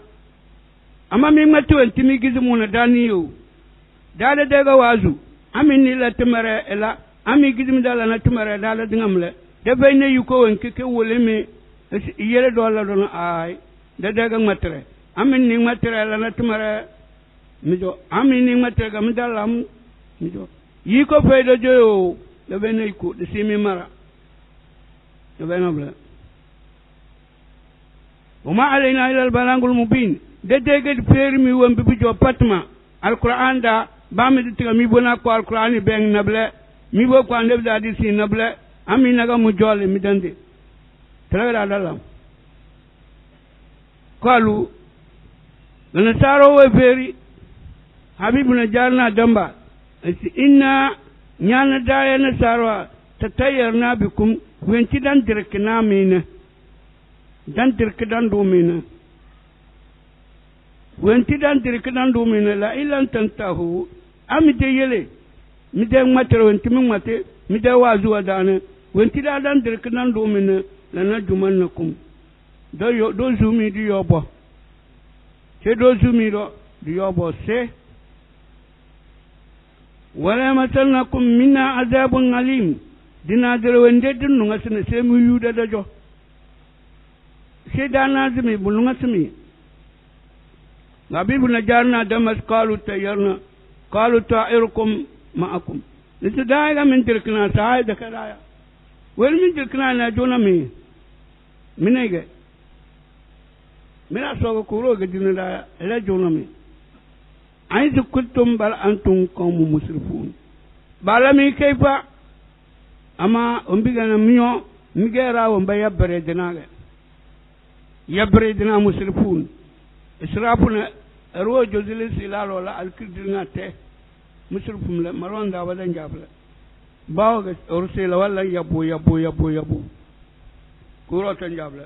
[SPEAKER 1] amma min matu antimi gizumu na daniyo dada daga wazu amin ni la tumare ela ami gizum dala na tumare dala dingamle da bayne yuko won keke woleme yele do la don ay da daga matre amin ni matre la na tumare mijo amin ni matre ga midalam mijo yiko faydo joyo da bayne ko de simi mara da bayna bla wama alaina ila albalangul mubin de dege permi won bijo patma alquran da bami diga mi bona ko alquran ben nable mi bo ko ande da di si nable ami naga mu jole mi dande traga dalam qalu lana saro we feri habibuna jarna damba inna nyana daya na sarwa tatayyarna bikum wenti dan dirkina mina dan dirkidan do mina wenti dan dirkidan do mina la ilan tantahu ami de yele mi de matero wenti min mate mi de wazu wadana wenti dan dirkidan do mina lana jumannakum do zumi di yobo se do zumi di yobo se wala masalnakum minna azabun alim dina dere wende dinu ngasene se mu yuda dajo se dana zumi bunu ngasmi nabi ibn jarna damas qalu tayyarna qalu ta'irukum ma'akum litadaiga min tilkina sa'ida kadaya wal min tilkina na jona mi minege mina sogo kuro ga dina da la jona mi aizu kuntum bal antum qawmun musrifun balami kayfa ama umbiga na miyo migera wamba yabre dina musrifun israfuna ro jozile silalo la alkidina te musrifum la maronda wala njabla bawo ga orsela wala yabo kuro tan jabla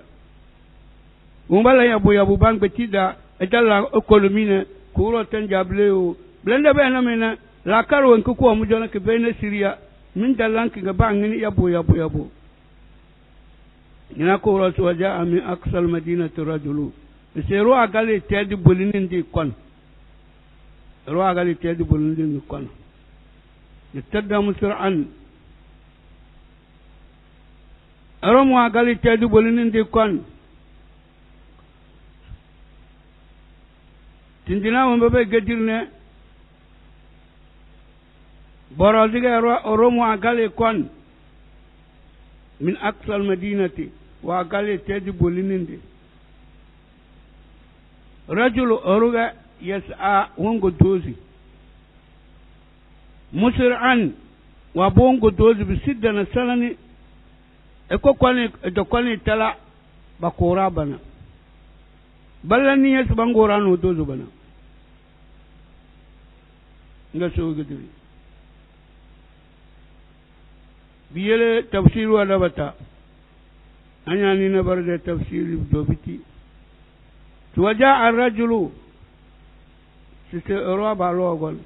[SPEAKER 1] umbala yabo bang betida etala economine kuro tan jableo blende be na mena la karo en ko mu jona ke be na Syria min dalan ki ga bangini yabo ina kuro to ja ami aksal madinatu rajulu sero agale tedi bolinin di kon ro agale tedi bolinin di kon yatadda musra'an aromo agale tedi bolinin di kon tindina won be gadirne borodiga oromo agale kon min aqsal madinati wa agale tedi bolininde rajulu oruga yas'a wongo dozi musir'an wa bongo dozi bi siddana salani eko kwani tala bakora bana balani yes bangora no dozo bana ngaso gidiri biyele tafsir wala bata anya ni na barde tafsir dobiti وجاء الرجل ستروا بالوغل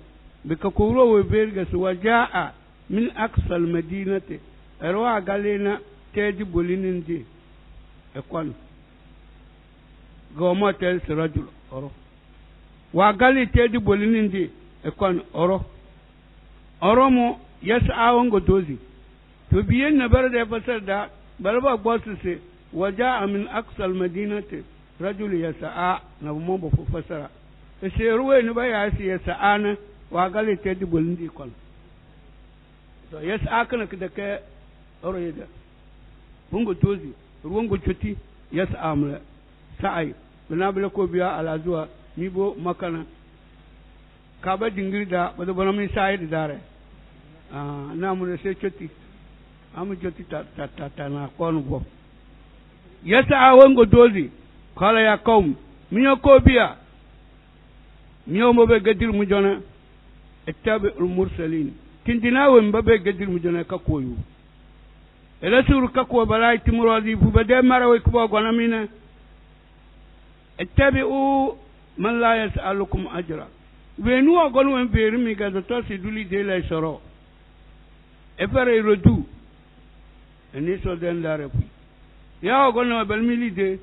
[SPEAKER 1] بككورو وبيرغس وجاء من أقصى المدينة روا غالينا تيجي بولينين دي اكوان غوما تلس رجل أورو وغالي تيجي بولينين دي اكوان أورو مو يسعى ونغو دوزي to biyen na bar da fasar da balba gwasu se waja min aqsal madinati rajul yasa'a na mo ba fasara se ruwe ni ba ya si yasa'a na wa gale te di bolindi kon to yasa'a kana da ke oro yeda bungo tozi ruwango choti yasa'a mla sa'ai bana bala ko biya ala zuwa ni bo makana ka ba dingiri da ba da bana min sa'ai da dare na mu se choti amu choti ta na kon bo yasa'a wango dozi kala ya kaum miyo ko biya miyo mo be gadir mu jona ittabi al mursalin tindina won ba be gadir mu jona ka koyu ela suru ka ko balai timurodi fu be de marawe ko gona mina ittabi'u man la yas'alukum ajra we nu ogon won be rimi ga to si duli de la soro e fere rodu eni so den la repu ya ogon no bel milide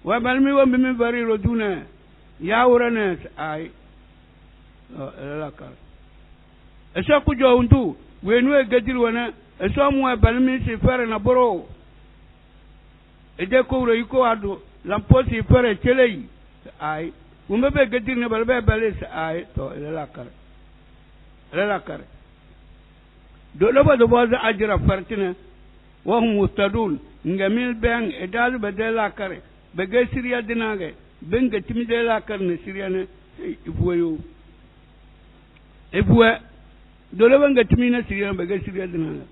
[SPEAKER 1] wa balmi wa mi bari roduna ya urana ai la kar esa ku jo untu we nu e gadir wana esa mu e balmi si fere na boro e de ko ro iko adu lampo si fere chelei ai umbe be gadir ne balbe bale ai to la kar do lo ba do ba ajra fartina wa hum mustadun ngamil bang e dalu be de la kare bege siriya dinage benga timide la karne siriya ne ibuyo ibuwa dole benga timina siriya bege siriya dinage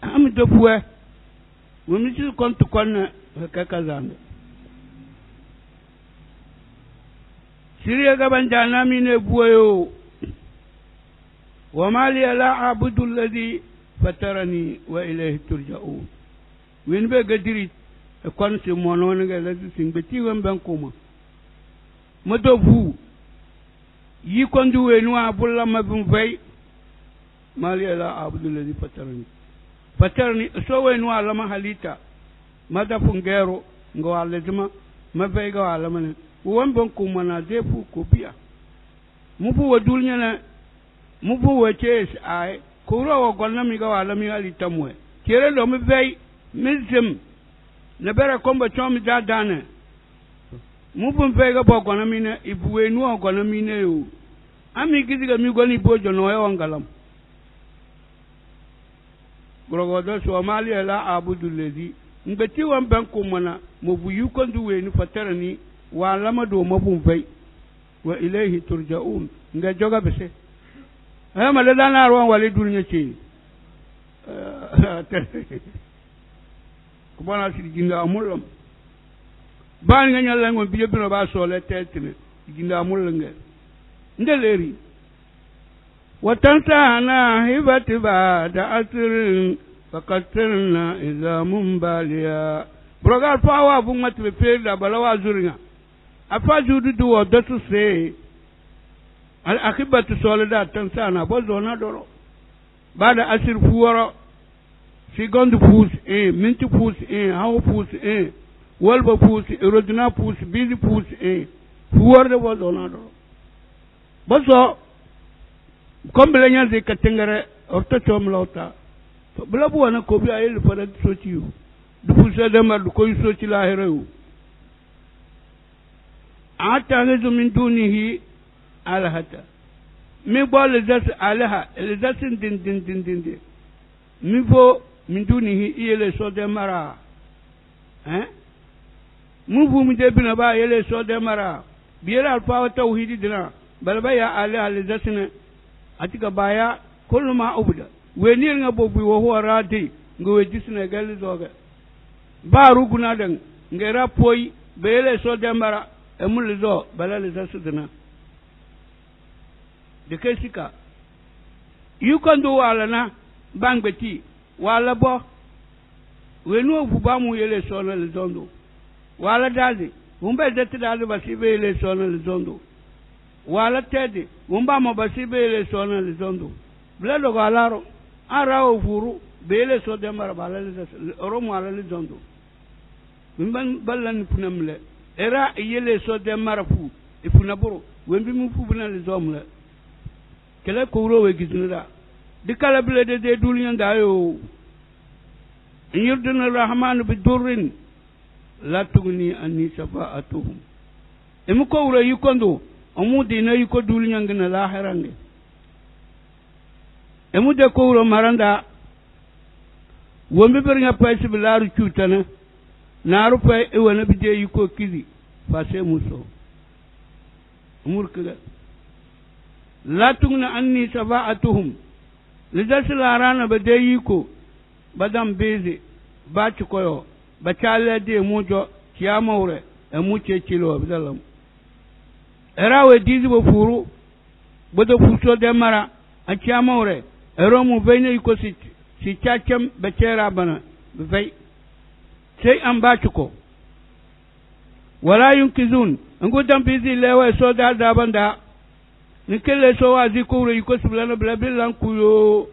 [SPEAKER 1] am do buwa woni ci kontu kon ka kazande siriya ga banjana mine buyo wa mali la abudu alladhi fatarani wa ilayhi turja'un wen be gadiri kon se mono nga la sing be ti won ben kuma mo do fu yi kon du wenu abulla ma bum fay mali la abdul ladhi fatarni so wenu ala ma halita ma da fu ngero ngo ala dima ma fay go ala man won ben kuma na defu ko biya mu fu wadul nyana mu fu wace ai ko ro wo gonna mi go ala mi halita mu kere do mi fay mizim na bere komba chomi da dana mubun fega bo gona mine ibuwe nu gona mine yo ami gidiga mi goni bojo no e wangalam grogodo so mali la abudu lezi ngati wan ban ko mana mo bu yukon du we nu fatarani wa lama do mabun fai wa ilayhi turja'un nga joga bese ha mala dana ron wali dunya ci kubana siri jinda amulam ban nga nyalla ngon biye bino ba sole tetine jinda amul nga ndeleri watansa ana hibati ba da asrin fakatirna idza mumbaliya brogar pawa bu matbe peda balawa zuringa afa judu do datu se al akhibatu solida tansa na bozo na doro bada asir fuwaro seconde pouce minti pouce hawo pouce walba pouce rodina pouce bizi pouce fuwarde bozo na do bozo kombele nyaze katengere orto chomlota to blabu wana ko bi ayel fara sotiyo du pouce de mar du koy soti la herew ata ngezo min dunihi alhata mi bol zas alaha el zasin din mi vo min dunihi yele so de mara mu bu mi de bina ba yele so de mara biyar alfa tauhidi dina balba ya ala alizasina atika baya kullu ma ubuda wenir nga bobu wo ho radi ngo wejisina gal zoga ba ruguna dan ngera poi bele so de mara emul zo balale zasudina de kesika yukondo wala na bangbeti wala bo wenu ofuba mu yele so na lizondo wala dazi umbe dete dazi basibe yele so na lizondo wala tede umba mo basibe yele so na lizondo blelo galaro ara ofuru bele so de mara balale oromo ala lizondo mban ballan funamle era yele so de mara fu ifunaburo wembi mu fu bina lizomle kele kowro we gisnira dikala bile de dulnya ndayo yurdina rahman bi durrin la tugni anni shafa'atuhum emu kowro yikondo amu dina yiko dulnya ngina lahirange emu de kowro maranda wombe bernya paisi bilaru chutana naru pay e wona bi de yiko kizi fase muso murkaga la tugna anni shafa'atuhum lidasil arana ba de yiko badam beze ba ci koyo ba chale de mujo kiyamawre e muche chilo bidalam erawe dizi bo furu bodo fuso de mara a kiyamawre ero mu bene yiko si chachem be chera bana be sai an ba ci ko wala yunkizun ngo dam beze lewe so da banda ni kele so wazi ko re yiko siblana bla bilan kuyo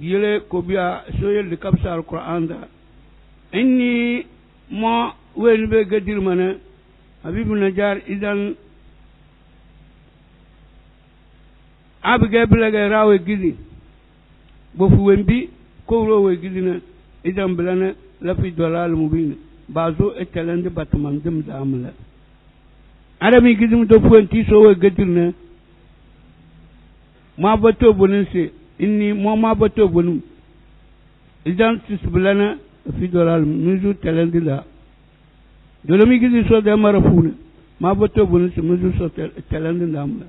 [SPEAKER 1] yele ko biya so yel kapsa alquran da inni ma wen be gadir mana habibu najar idan abge blaga rawe gizi bo fu wembi ko rowe gizina idan blana la fi dalal mubin bazo etalande batman dim da amla adami gizim do fuenti so we gadirna ma bato bonense inni mo ma bato bonum idan tisblana fi dolal muzu talandila dolomi gizi so de marafuna ma bato bonense muzu so talandila amla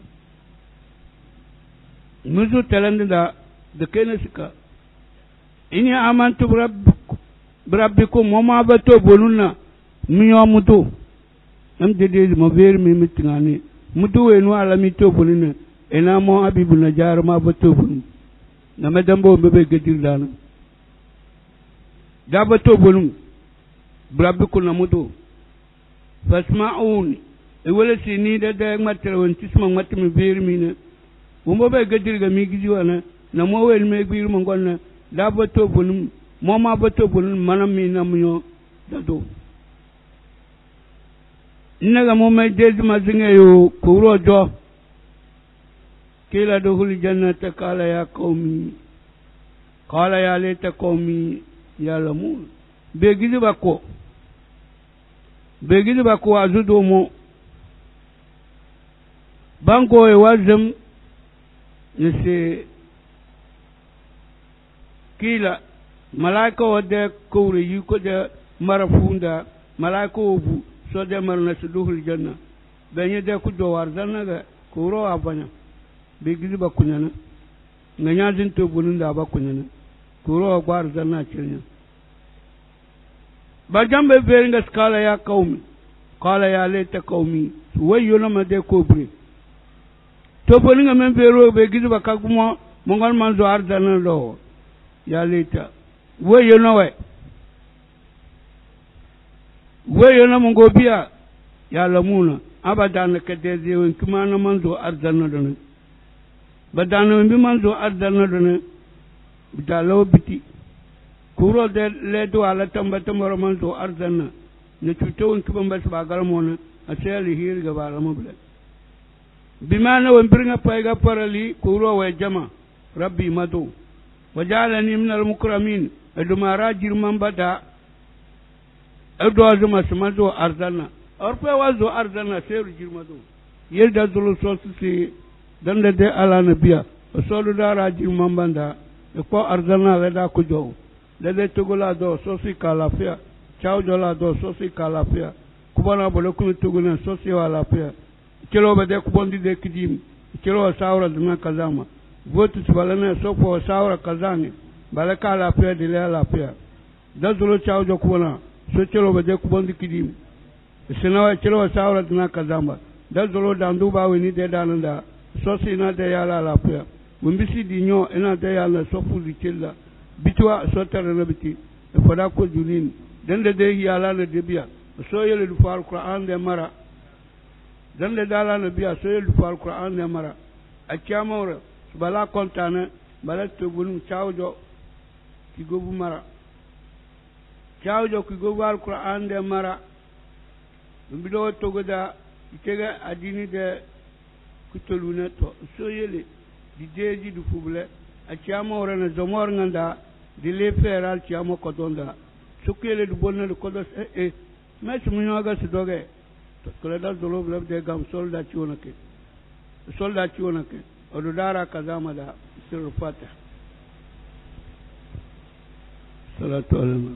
[SPEAKER 1] muzu talandila de kenesika inni amantu rabbikum mo ma bato bonuna miyo mutu am dede mo ver mi mitngani mutu wenu ala mi tobulina ena mo abibu na jar ma ba tobun na madambo bebe gedir dana da ba tobulum rabbikum na mutu fasma'un e wala sini da matter won tisma matmi ver mi ne mo be gedir ga mi gizi wana na mo wel me bir mo gonna da ba tobulum mo ma ba tobulum manam mi na muyo da do innaga mume dezi mazinge yo kuro jo kila dukhul jannata qala ya qaumi qala ya laita qaumi ya'lamun begizi bako azudo mo bango e wazam nese kila malaika wade kowre yuko de marafunda malaika obu so de marna suduhul janna benye de ku do war zanna ga ko ro abanya be gizi ba kunyana nganya din to bunun da ba kunyana ko ro gwar zanna cinya ba jambe be nga skala ya qaumi qala ya laita qaumi wayo na ma de ko bre to boni nga men be ro be gizi ba ka kuma mo ngal man zo ar zanna do ya laita wayo na wayo na mungo biya ya lamuna abadan ka de zewen kuma na manzo arzanna don badana bi manzo arzanna don bidalo biti kuro de le do ala tamba tamba manzo arzanna ne tutewon kiban bas ba garmona asali hir ga ba lamu bla bimana won birnga payga parali kuro wa jama rabbi madu wajalani min al mukramin aduma rajir man bada ado azuma samazo arzana orpe wazo arzana seru jirmado yelda zulu sosi dande de ala nabiya solu dara jirman banda ko arzana leda ko jo lede togola do sosi kalafia chao jola do sosi kalafia kubana bolo ku togona sosi wala pia kelo bede ku bondi de kidim kelo sawra duna kazama votu balana sofo sawra kazani balaka la pia de la pia da zulu chao jo kubana so chelo bade ku bondi kidim sinawa chelo sawra duna kazama da zulu dandu ba weni de dananda sosi na de yala la pia mumbisi dinyo ina de yala sofu di chella bitwa sotara na biti fada ko julin dande de yala na de biya so yele du far qur'an de mara dande dala na biya so yele du far qur'an de mara akiyamawra bala kontana bala tobun chawjo ki gobu mara chawjo ki gobu al qur'an de mara mbido togoda ikega adini de kutoluna to soyele di deji du fuble a chiama ora na zomor nganda di le feral chiama kodonda sukele du bonna du kodos mes munyoga sidoge to kola dolo blab de gam soldat chonake odudara kazama da sirfata salatu alaihi